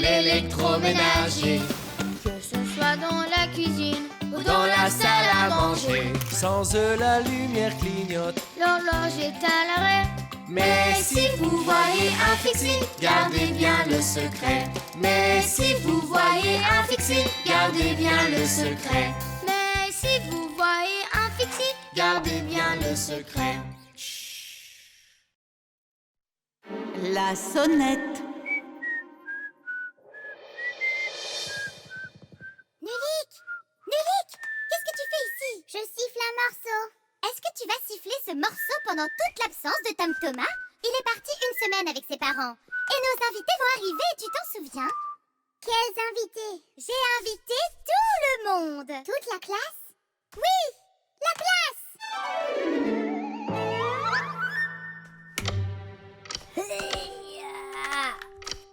l'électroménager. Que ce soit dans la cuisine Ou dans la salle à manger. Sans eux, la lumière clignote. l'horloge est à l'arrêt. Mais si vous voyez un fixie, gardez bien le secret. Mais si vous voyez un fixie, gardez bien le secret. Mais si vous voyez un fixie, Gardez bien le secret. La sonnette. Nulik, qu'est-ce que tu fais ici? Je siffle un morceau. Est-ce que tu vas siffler ce morceau pendant toute l'absence de Tom Thomas? Il est parti une semaine avec ses parents. Et nos invités vont arriver, tu t'en souviens? Quels invités? J'ai invité tout le monde. Toute la classe? Oui, la classe.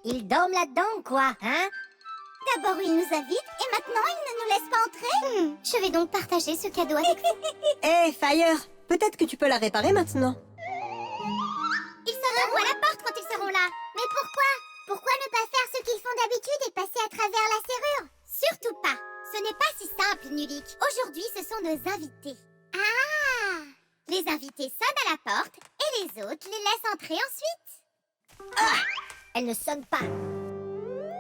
Ils dorment là-dedans, quoi, hein? D'abord, ils nous invitent et maintenant, ils ne nous laissent pas entrer. Je vais donc partager ce cadeau avec vous. Hé, Fire, peut-être que tu peux la réparer maintenant. Ils sonneront à la porte quand ils seront là. Mais pourquoi? Pourquoi ne pas faire ce qu'ils font d'habitude et passer à travers la serrure? Surtout pas. Ce n'est pas si simple, Nulik. Aujourd'hui, ce sont nos invités. Ah! Les invités sonnent à la porte et les autres les laissent entrer ensuite. Ah! Elle ne sonne pas.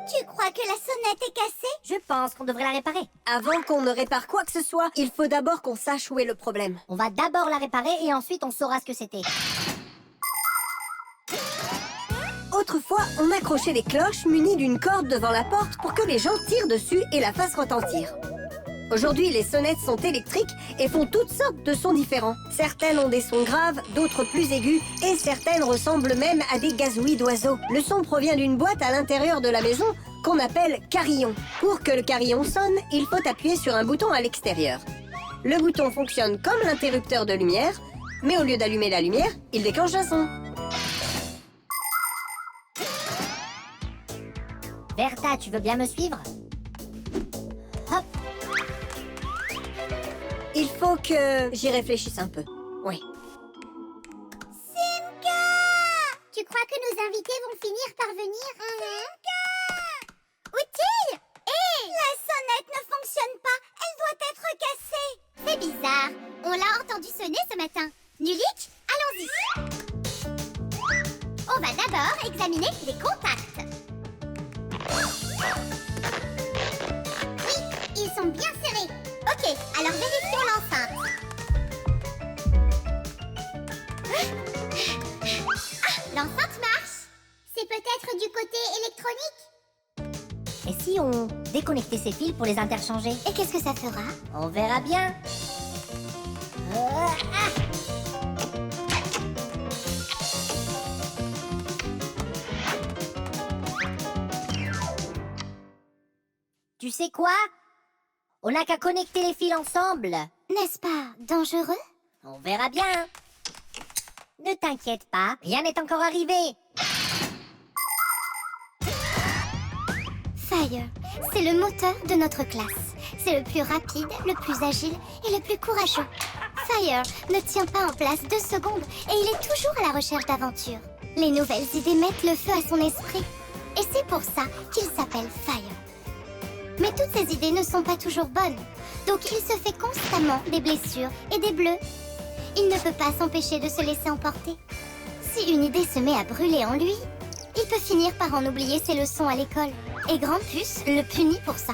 Tu crois que la sonnette est cassée? Je pense qu'on devrait la réparer. Avant qu'on ne répare quoi que ce soit, il faut d'abord qu'on sache où est le problème. On va d'abord la réparer et ensuite on saura ce que c'était. Autrefois, on accrochait les cloches munies d'une corde devant la porte pour que les gens tirent dessus et la fassent retentir. Aujourd'hui, les sonnettes sont électriques et font toutes sortes de sons différents. Certaines ont des sons graves, d'autres plus aigus, et certaines ressemblent même à des gazouillis d'oiseaux. Le son provient d'une boîte à l'intérieur de la maison qu'on appelle carillon. Pour que le carillon sonne, il faut appuyer sur un bouton à l'extérieur. Le bouton fonctionne comme l'interrupteur de lumière, mais au lieu d'allumer la lumière, il déclenche un son. Bertha, tu veux bien me suivre? Hop. Il faut que j'y réfléchisse un peu. Oui. Simka! Tu crois que nos invités vont finir par venir? Simka! Outil! Hé! La sonnette ne fonctionne pas. Elle doit être cassée. C'est bizarre. On l'a entendu sonner ce matin. Nulik, allons-y. On va d'abord examiner les contacts. Oui, ils sont bien serrés. Ok, alors vérifions l'enceinte. Ah, l'enceinte marche. C'est peut-être du côté électronique. Et si on déconnectait ces fils pour les interchanger? Et qu'est-ce que ça fera? On verra bien. Tu sais quoi? On n'a qu'à connecter les fils ensemble. N'est-ce pas dangereux? On verra bien. Ne t'inquiète pas, rien n'est encore arrivé. Fire, c'est le moteur de notre classe. C'est le plus rapide, le plus agile et le plus courageux. Fire ne tient pas en place 2 secondes et il est toujours à la recherche d'aventures. Les nouvelles idées mettent le feu à son esprit. Et c'est pour ça qu'il s'appelle Fire. Mais toutes ces idées ne sont pas toujours bonnes. Donc il se fait constamment des blessures et des bleus. Il ne peut pas s'empêcher de se laisser emporter. Si une idée se met à brûler en lui, il peut finir par en oublier ses leçons à l'école. Et Grande Puce le punit pour ça.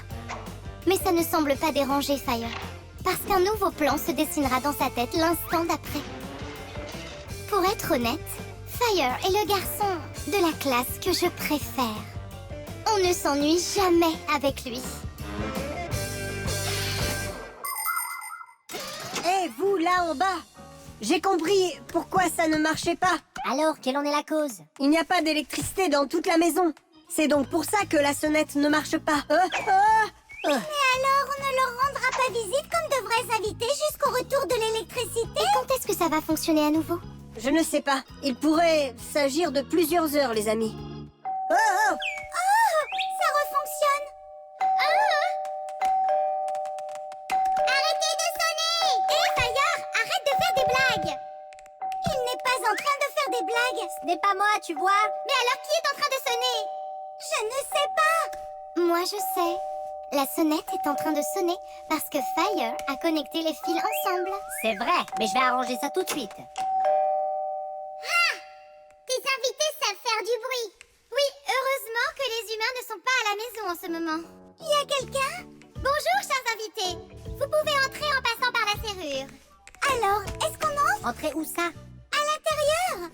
Mais ça ne semble pas déranger Fire. Parce qu'un nouveau plan se dessinera dans sa tête l'instant d'après. Pour être honnête, Fire est le garçon de la classe que je préfère. On ne s'ennuie jamais avec lui. Hé, vous, là en bas! J'ai compris pourquoi ça ne marchait pas. Alors, quelle en est la cause? Il n'y a pas d'électricité dans toute la maison. C'est donc pour ça que la sonnette ne marche pas. Mais alors, on ne leur rendra pas visite comme de vrais invités jusqu'au retour de l'électricité? Et quand est-ce que ça va fonctionner à nouveau? Je ne sais pas. Il pourrait s'agir de plusieurs heures, les amis. Oh! Ça refonctionne. Arrêtez de sonner! Hé, Fire, arrête de faire des blagues! Il n'est pas en train de faire des blagues. Ce n'est pas moi, tu vois. Mais alors qui est en train de sonner? Je ne sais pas. Moi, je sais. La sonnette est en train de sonner parce que Fire a connecté les fils ensemble. C'est vrai, mais je vais arranger ça tout de suite. Tes invités savent faire du bruit. Oui, heureusement que les humains ne sont pas à la maison en ce moment. Il y a quelqu'un? Bonjour, chers invités. Vous pouvez entrer en passant par la serrure. Alors, est-ce qu'on entre? Entrez où ça? À l'intérieur?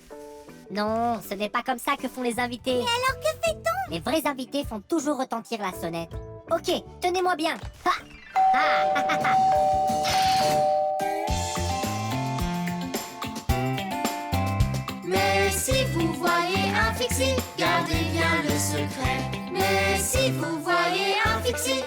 Non, ce n'est pas comme ça que font les invités. Et alors, que fait-on? Les vrais invités font toujours retentir la sonnette. Ok, tenez-moi bien. Ha! Ah, ah, ah, ah. Mais si vous voyez un fixie, gardez bien le secret. Mais si vous voyez un fixie,